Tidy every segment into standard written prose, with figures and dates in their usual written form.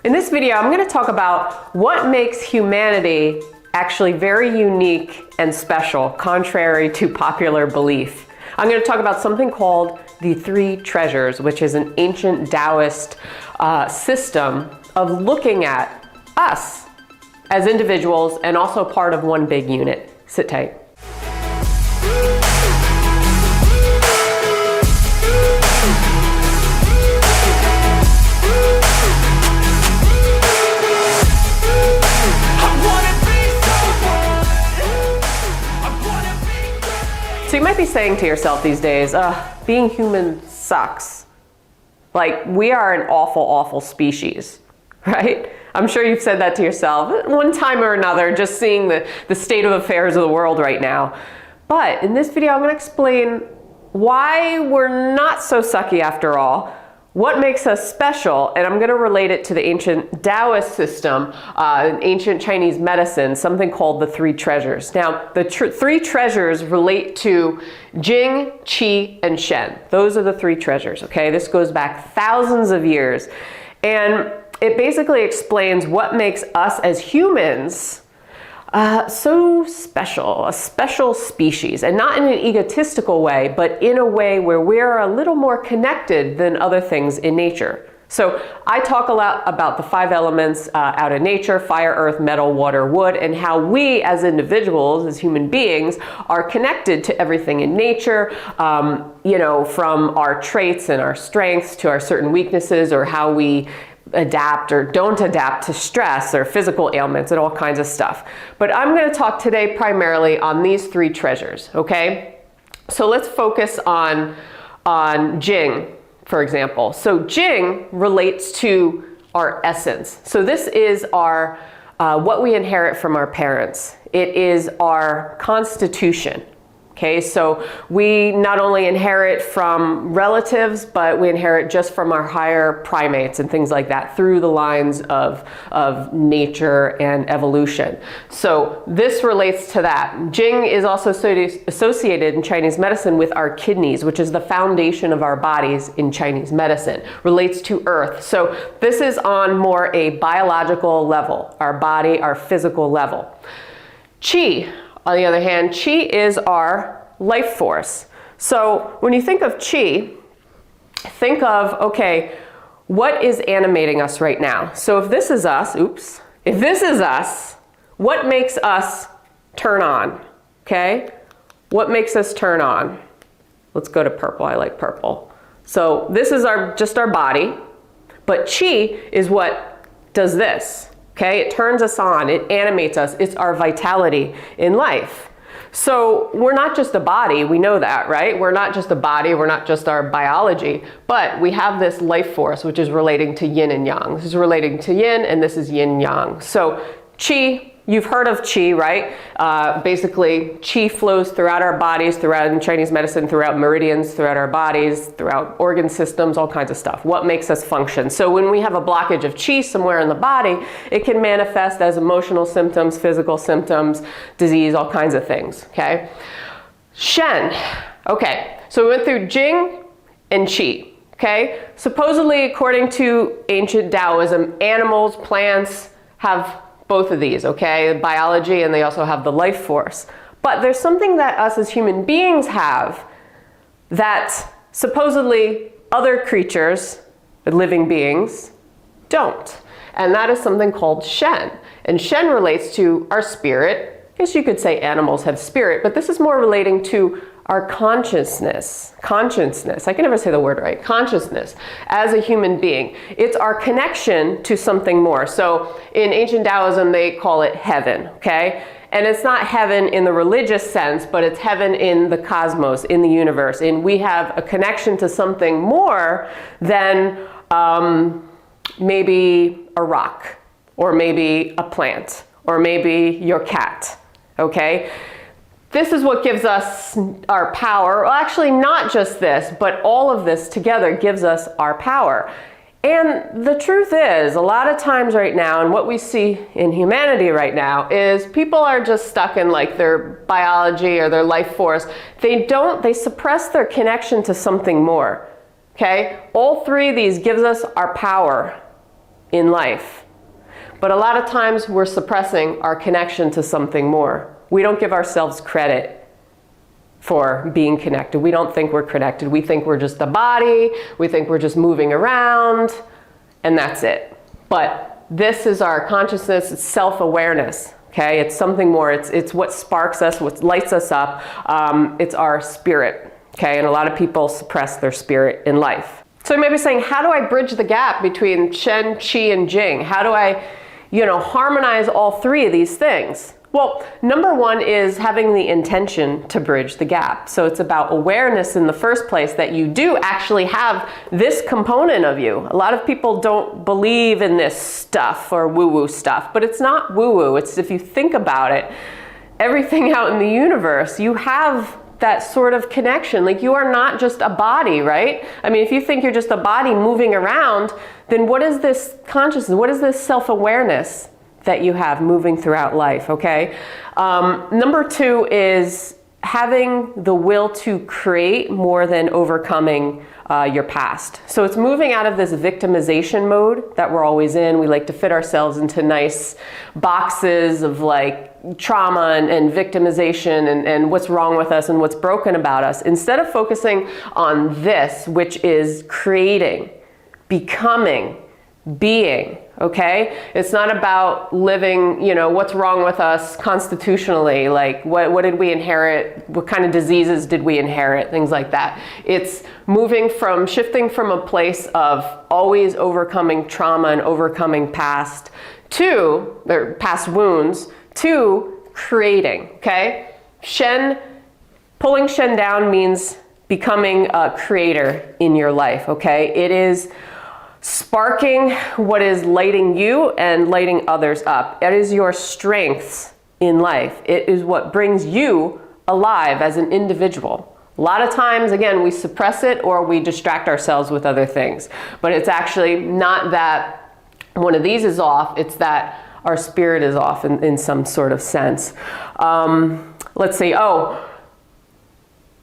In this video, I'm going to talk about what makes humanity actually very unique and special, contrary to popular belief. I'm going to talk about something called the three treasures, which is an ancient Daoist system of looking at us as individuals and also part of one big unit. Sit tight. So you might be saying to yourself these days, being human sucks. Like, we are an awful, awful species, right? I'm sure you've said that to yourself at one time or another, just seeing the state of affairs of the world right now. But in this video, I'm going to explain why we're not so sucky after all, what makes us special, and I'm going to relate it to the ancient Daoist system, ancient Chinese medicine, something called the three treasures. Now, the three treasures relate to Jing, Qi, and Shen. Those are the three treasures, okay? This goes back thousands of years. And it basically explains what makes us as humans so special, a special species, and not in an egotistical way, but in a way where we're a little more connected than other things in nature. So I talk a lot about the five elements out of nature: fire, earth, metal, water, wood, and how we as individuals, as human beings, are connected to everything in nature, you know, from our traits and our strengths to our certain weaknesses, or how we adapt or don't adapt to stress or physical ailments and all kinds of stuff. But I'm going to talk today primarily on these three treasures, okay? So let's focus on Jing, for example. So Jing relates to our essence. So this is our what we inherit from our parents. It is our constitution. Okay, so we not only inherit from relatives, but we inherit just from our higher primates and things like that through the lines of nature and evolution. So this relates to that. Jing is also associated in Chinese medicine with our kidneys, which is the foundation of our bodies in Chinese medicine. Relates to earth. So this is on more a biological level, our body, our physical level. Qi, on the other hand, Qi is our life force. So when you think of Qi, think of, okay, what is animating us right now? So if this is us, if this is us, what makes us turn on? Okay, what makes us turn on? Let's go to purple. I like purple. So this is just our body, but Qi is what does this. Okay, it turns us on, it animates us, it's our vitality in life. So we're not just a body, we know that, right? We're not just a body, we're not just our biology, but we have this life force which is relating to yin and yang. This is relating to yin and this is yin yang. So Qi, you've heard of Qi, right? Basically, Qi flows throughout our bodies, throughout in Chinese medicine, throughout meridians, throughout our bodies, throughout organ systems, all kinds of stuff. What makes us function? So when we have a blockage of Qi somewhere in the body, it can manifest as emotional symptoms, physical symptoms, disease, all kinds of things, okay? Shen, okay, so we went through Jing and Qi, okay? Supposedly, according to ancient Daoism, animals, plants have both of these, okay? Biology, and they also have the life force. But there's something that us as human beings have that supposedly other creatures, living beings, don't. And that is something called Shen. And Shen relates to our spirit. I guess you could say animals have spirit, but this is more relating to our consciousness. I can never say the word right. Consciousness as a human being. It's our connection to something more. So in ancient Daoism, they call it heaven, okay? And it's not heaven in the religious sense, but it's heaven in the cosmos, in the universe. And we have a connection to something more than maybe a rock, or maybe a plant, or maybe your cat, okay? This is what gives us our power. Well, actually, not just this, but all of this together gives us our power. And the truth is, a lot of times right now, and what we see in humanity right now, is people are just stuck in like their biology or their life force. They suppress their connection to something more, okay? All three of these gives us our power. in life. But a lot of times we're suppressing our connection to something more. We don't give ourselves credit for being connected. We don't think we're connected. We think we're just a body. We think we're just moving around, and that's it. But this is our consciousness. It's self-awareness. Okay, it's something more. It's what sparks us, what lights us up. It's our spirit. Okay, and a lot of people suppress their spirit in life. So you may be saying, how do I bridge the gap between Shen, Qi, and Jing? How do I, harmonize all three of these things? Well, number one is having the intention to bridge the gap. So it's about awareness in the first place that you do actually have this component of you. A lot of people don't believe in this stuff or woo-woo stuff, but it's not woo-woo. It's, if you think about it, everything out in the universe, you have that sort of connection. Like, you are not just a body, right? I mean, if you think you're just a body moving around, then what is this consciousness? What is this self-awareness that you have moving throughout life, okay? Number two is having the will to create more than overcoming your past. So it's moving out of this victimization mode that we're always in. We like to fit ourselves into nice boxes of like trauma and victimization and what's wrong with us and what's broken about us, instead of focusing on this, which is creating, becoming, being, okay? It's not about living, what's wrong with us constitutionally, like what did we inherit, what kind of diseases did we inherit, things like that. It's shifting from a place of always overcoming trauma and overcoming past wounds, to creating, okay? Pulling Shen down means becoming a creator in your life, okay? It is sparking what is lighting you and lighting others up. It is your strengths in life. It is what brings you alive as an individual. A lot of times, again, we suppress it or we distract ourselves with other things. But it's actually not that one of these is off, it's that our spirit is off in some sort of sense. Let's see,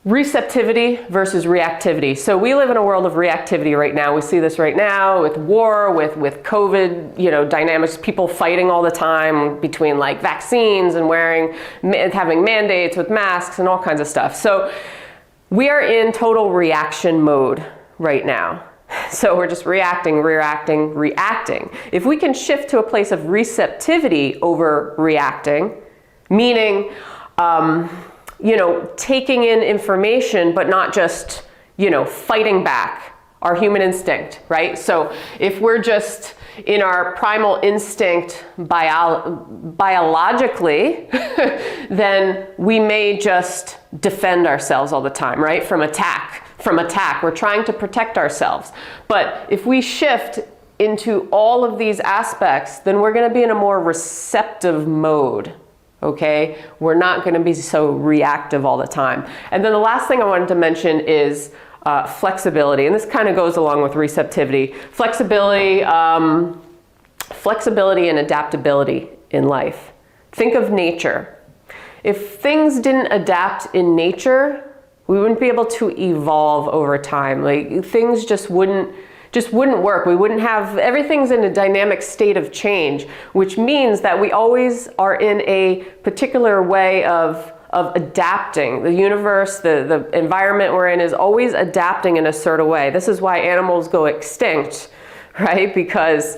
receptivity versus reactivity. So we live in a world of reactivity right now. We see this right now with war, with COVID, dynamics, people fighting all the time between like vaccines and having mandates with masks and all kinds of stuff. So we are in total reaction mode right now. So we're just reacting. If we can shift to a place of receptivity over reacting, meaning, taking in information, but not just, fighting back, our human instinct, right? So if we're just in our primal instinct biologically, then we may just defend ourselves all the time, right? From attack. We're trying to protect ourselves. But if we shift into all of these aspects, then we're going to be in a more receptive mode. Okay, we're not going to be so reactive all the time. And then the last thing I wanted to mention is flexibility, and this kind of goes along with receptivity. Flexibility and adaptability in life. Think of nature. If things didn't adapt in nature, we wouldn't be able to evolve over time. Like, things just wouldn't work. We wouldn't have, everything's in a dynamic state of change, which means that we always are in a particular way of adapting. The universe, the environment we're in is always adapting in a certain way. This is why animals go extinct, right? Because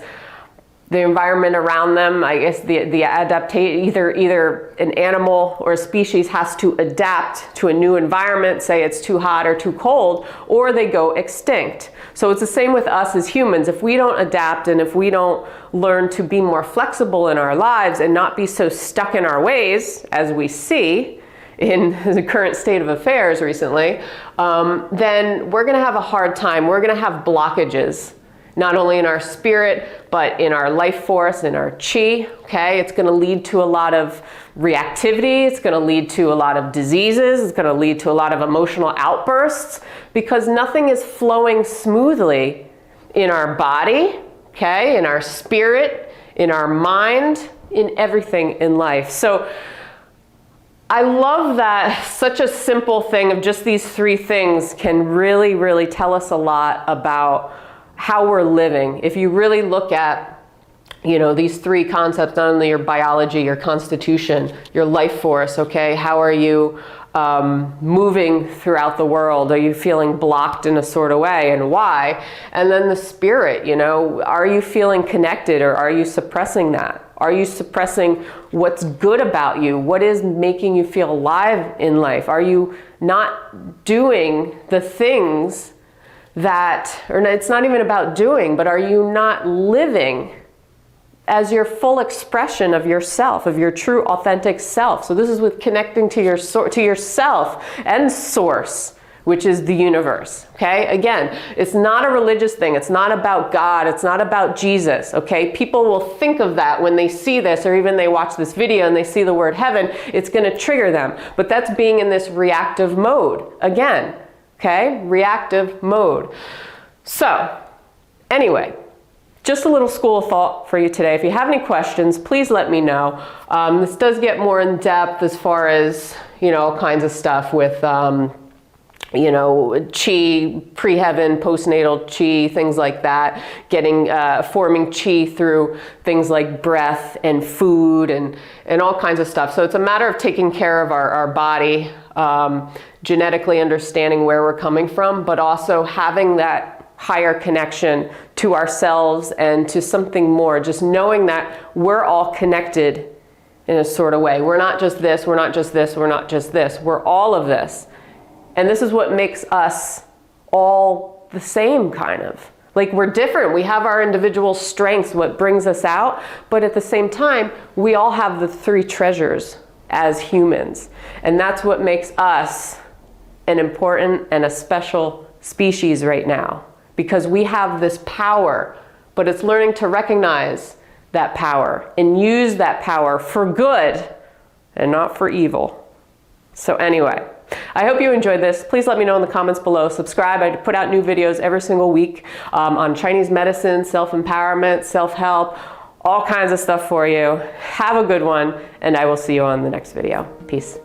the environment around them, I guess the adaptation, either an animal or a species has to adapt to a new environment, say it's too hot or too cold, or they go extinct. So it's the same with us as humans. If we don't adapt and if we don't learn to be more flexible in our lives and not be so stuck in our ways, as we see in the current state of affairs recently, then we're going to have a hard time. We're going to have blockages, not only in our spirit, but in our life force, in our chi, okay? It's going to lead to a lot of reactivity. It's going to lead to a lot of diseases. It's going to lead to a lot of emotional outbursts, because nothing is flowing smoothly in our body, okay? In our spirit, in our mind, in everything in life. So I love that such a simple thing of just these three things can really, really tell us a lot about how we're living. If you really look at you know, these three concepts, not only your biology, your constitution, your life force, okay? How are you moving throughout the world? Are you feeling blocked in a sort of way, and why? And then the spirit, you know, are you feeling connected, or are you suppressing that? Are you suppressing what's good about you? What is making you feel alive in life? Are you not doing the things that, or it's not even about doing, but are you not living as your full expression of yourself, of your true authentic self? So this is with connecting to your to yourself and source, which is the universe, okay? Again, it's not a religious thing. It's not about God. It's not about Jesus, okay? People will think of that when they see this, or even they watch this video and they see the word heaven, it's gonna trigger them. But that's being in this reactive mode, again, okay? Reactive mode. So, anyway, just a little school of thought for you today. If you have any questions, please let me know. This does get more in depth as far as, you know, all kinds of stuff with, you know, chi, pre-heaven, postnatal chi, things like that, getting, forming chi through things like breath and food and all kinds of stuff. So it's a matter of taking care of our body, genetically understanding where we're coming from, but also having that higher connection to ourselves and to something more, just knowing that we're all connected in a sort of way. We're not just this, we're not just this, we're not just this, we're all of this. And this is what makes us all the same, kind of. Like, we're different, we have our individual strengths, what brings us out, but at the same time, we all have the three treasures as humans. And that's what makes us an important and a special species right now. Because we have this power, but it's learning to recognize that power and use that power for good and not for evil. So anyway, I hope you enjoyed this. Please let me know in the comments below. Subscribe. I put out new videos every single week on Chinese medicine, self-empowerment, self-help, all kinds of stuff for you. Have a good one, and I will see you on the next video. Peace.